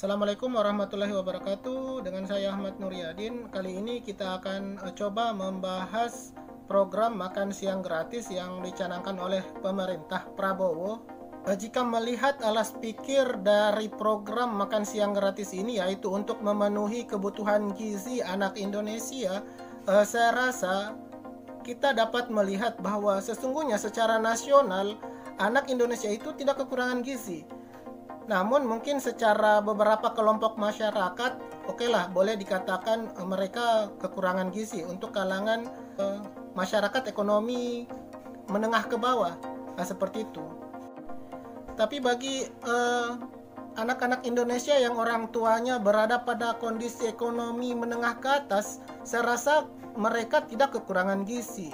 Assalamualaikum warahmatullahi wabarakatuh. Dengan saya Ahmad Nuryadin. Kali ini kita akan coba membahas program makan siang gratis yang dicanangkan oleh pemerintah Prabowo. Jika melihat alas pikir dari program makan siang gratis ini, yaitu untuk memenuhi kebutuhan gizi anak Indonesia, saya rasa kita dapat melihat bahwa sesungguhnya secara nasional anak Indonesia itu tidak kekurangan gizi. Namun mungkin secara beberapa kelompok masyarakat, okelah, boleh dikatakan mereka kekurangan gizi untuk kalangan masyarakat ekonomi menengah ke bawah. Nah, seperti itu. Tapi bagi anak-anak Indonesia yang orang tuanya berada pada kondisi ekonomi menengah ke atas, saya rasa mereka tidak kekurangan gizi.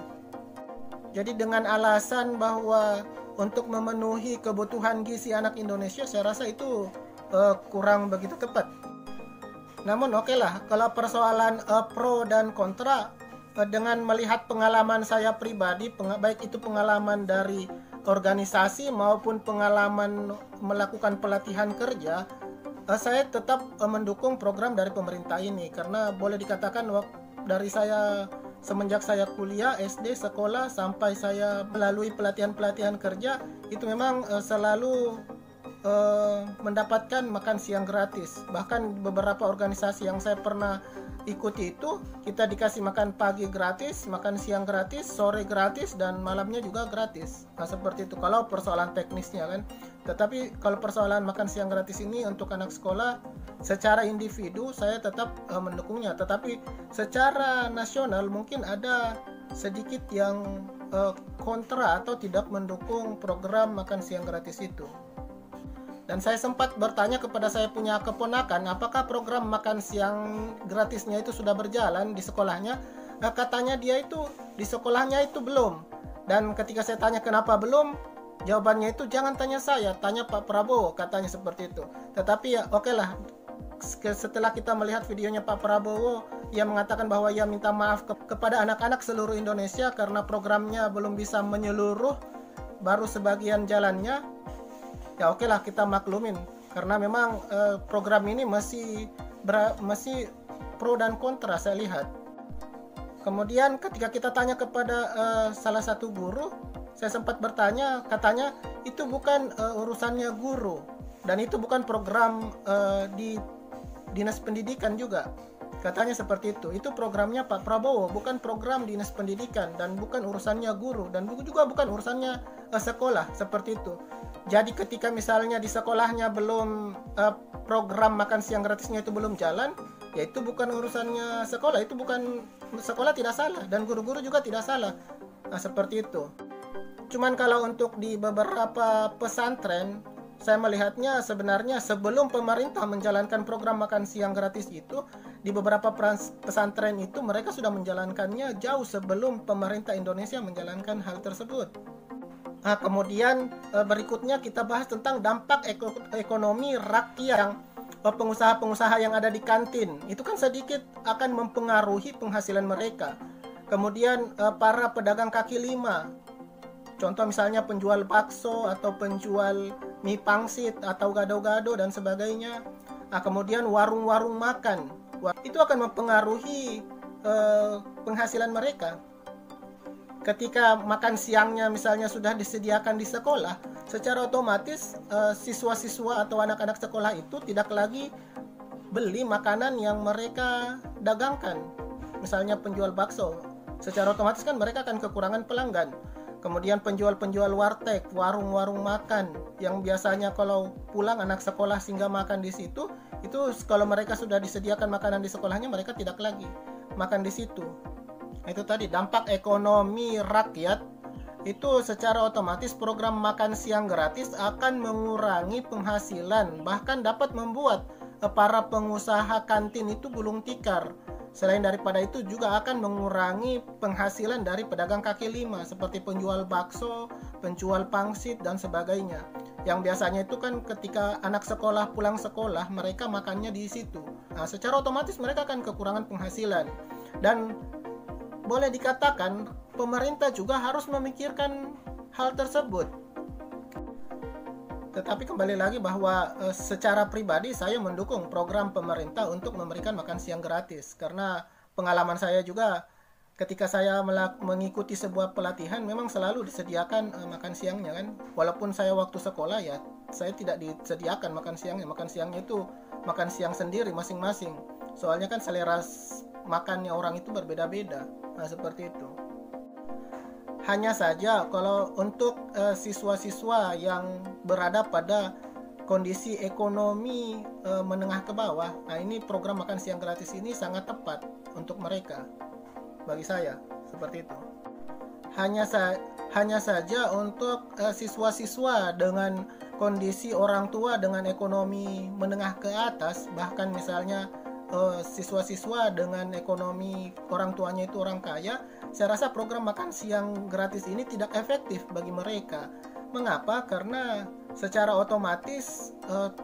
Jadi dengan alasan bahwa untuk memenuhi kebutuhan gizi anak Indonesia, saya rasa itu kurang begitu tepat. Namun okelah, kalau persoalan pro dan kontra, dengan melihat pengalaman saya pribadi, baik itu pengalaman dari organisasi maupun pengalaman melakukan pelatihan kerja, saya tetap mendukung program dari pemerintah ini, karena boleh dikatakan dari saya semenjak saya kuliah, SD, sekolah, sampai saya melalui pelatihan-pelatihan kerja, itu memang selalu mendapatkan makan siang gratis. Bahkan beberapa organisasi yang saya pernah ikuti itu, kita dikasih makan pagi gratis, makan siang gratis, sore gratis, dan malamnya juga gratis. Nah, seperti itu kalau persoalan teknisnya kan. Tetapi kalau persoalan makan siang gratis ini untuk anak sekolah, secara individu saya tetap mendukungnya. Tetapi secara nasional mungkin ada sedikit yang kontra atau tidak mendukung program makan siang gratis itu. Dan saya sempat bertanya kepada saya punya keponakan, apakah program makan siang gratisnya itu sudah berjalan di sekolahnya. Katanya dia itu di sekolahnya itu belum. Dan ketika saya tanya kenapa belum, jawabannya itu jangan tanya saya, tanya Pak Prabowo, katanya seperti itu. Tetapi ya okelah, setelah kita melihat videonya Pak Prabowo, ia mengatakan bahwa ia minta maaf kepada anak-anak seluruh Indonesia karena programnya belum bisa menyeluruh, baru sebagian jalannya. Ya okelah, kita maklumin, karena memang program ini masih pro dan kontra saya lihat. Kemudian ketika kita tanya kepada salah satu guru, saya sempat bertanya, katanya itu bukan urusannya guru, dan itu bukan program di Dinas Pendidikan juga. Katanya seperti itu programnya Pak Prabowo, bukan program Dinas Pendidikan, dan bukan urusannya guru, dan juga bukan urusannya sekolah, seperti itu. Jadi ketika misalnya di sekolahnya belum program makan siang gratisnya itu belum jalan, ya itu bukan urusannya sekolah, itu bukan, sekolah tidak salah dan guru-guru juga tidak salah. Nah, seperti itu. Cuman kalau untuk di beberapa pesantren, saya melihatnya sebenarnya sebelum pemerintah menjalankan program makan siang gratis itu, di beberapa pesantren itu mereka sudah menjalankannya jauh sebelum pemerintah Indonesia menjalankan hal tersebut. Nah, kemudian berikutnya kita bahas tentang dampak ekonomi rakyat yang pengusaha-pengusaha yang ada di kantin. Itu kan sedikit akan mempengaruhi penghasilan mereka. Kemudian para pedagang kaki lima, contoh misalnya penjual bakso atau penjual mie pangsit atau gado-gado dan sebagainya. Nah, kemudian warung-warung makan, itu akan mempengaruhi penghasilan mereka. Ketika makan siangnya misalnya sudah disediakan di sekolah, secara otomatis siswa-siswa atau anak-anak sekolah itu tidak lagi beli makanan yang mereka dagangkan. Misalnya penjual bakso, secara otomatis kan mereka akan kekurangan pelanggan. Kemudian penjual-penjual warteg, warung-warung makan yang biasanya kalau pulang anak sekolah singgah makan di situ, itu kalau mereka sudah disediakan makanan di sekolahnya, mereka tidak lagi makan di situ. Itu tadi dampak ekonomi rakyat, itu secara otomatis program makan siang gratis akan mengurangi penghasilan, bahkan dapat membuat para pengusaha kantin itu gulung tikar. Selain daripada itu juga akan mengurangi penghasilan dari pedagang kaki lima seperti penjual bakso, penjual pangsit dan sebagainya. Yang biasanya itu kan ketika anak sekolah pulang sekolah mereka makannya di situ. Nah, secara otomatis mereka akan kekurangan penghasilan. Dan boleh dikatakan pemerintah juga harus memikirkan hal tersebut. Tetapi kembali lagi bahwa secara pribadi saya mendukung program pemerintah untuk memberikan makan siang gratis, karena pengalaman saya juga ketika saya mengikuti sebuah pelatihan memang selalu disediakan makan siangnya kan. Walaupun saya waktu sekolah ya saya tidak disediakan makan siangnya itu makan siang sendiri masing-masing. Soalnya kan selera makannya orang itu berbeda-beda. Nah, seperti itu. Hanya saja kalau untuk siswa-siswa yang berada pada kondisi ekonomi menengah ke bawah, nah ini program makan siang gratis ini sangat tepat untuk mereka. Bagi saya seperti itu. Hanya saja untuk siswa-siswa dengan kondisi orang tua dengan ekonomi menengah ke atas, bahkan misalnya siswa-siswa dengan ekonomi orang tuanya itu orang kaya, saya rasa program makan siang gratis ini tidak efektif bagi mereka. Mengapa? Karena secara otomatis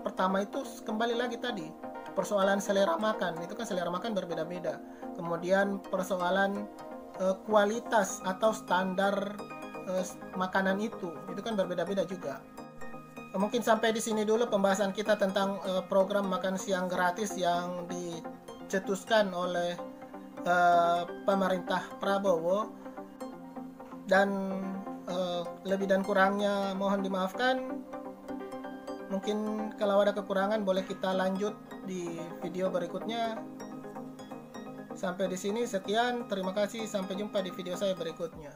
pertama itu kembali lagi tadi persoalan selera makan, itu kan selera makan berbeda-beda. Kemudian persoalan kualitas atau standar makanan itu kan berbeda-beda juga. Mungkin sampai di sini dulu pembahasan kita tentang program makan siang gratis yang dicetuskan oleh pemerintah Prabowo, dan lebih dan kurangnya mohon dimaafkan. Mungkin kalau ada kekurangan boleh kita lanjut di video berikutnya. Sampai di sini sekian, terima kasih, sampai jumpa di video saya berikutnya.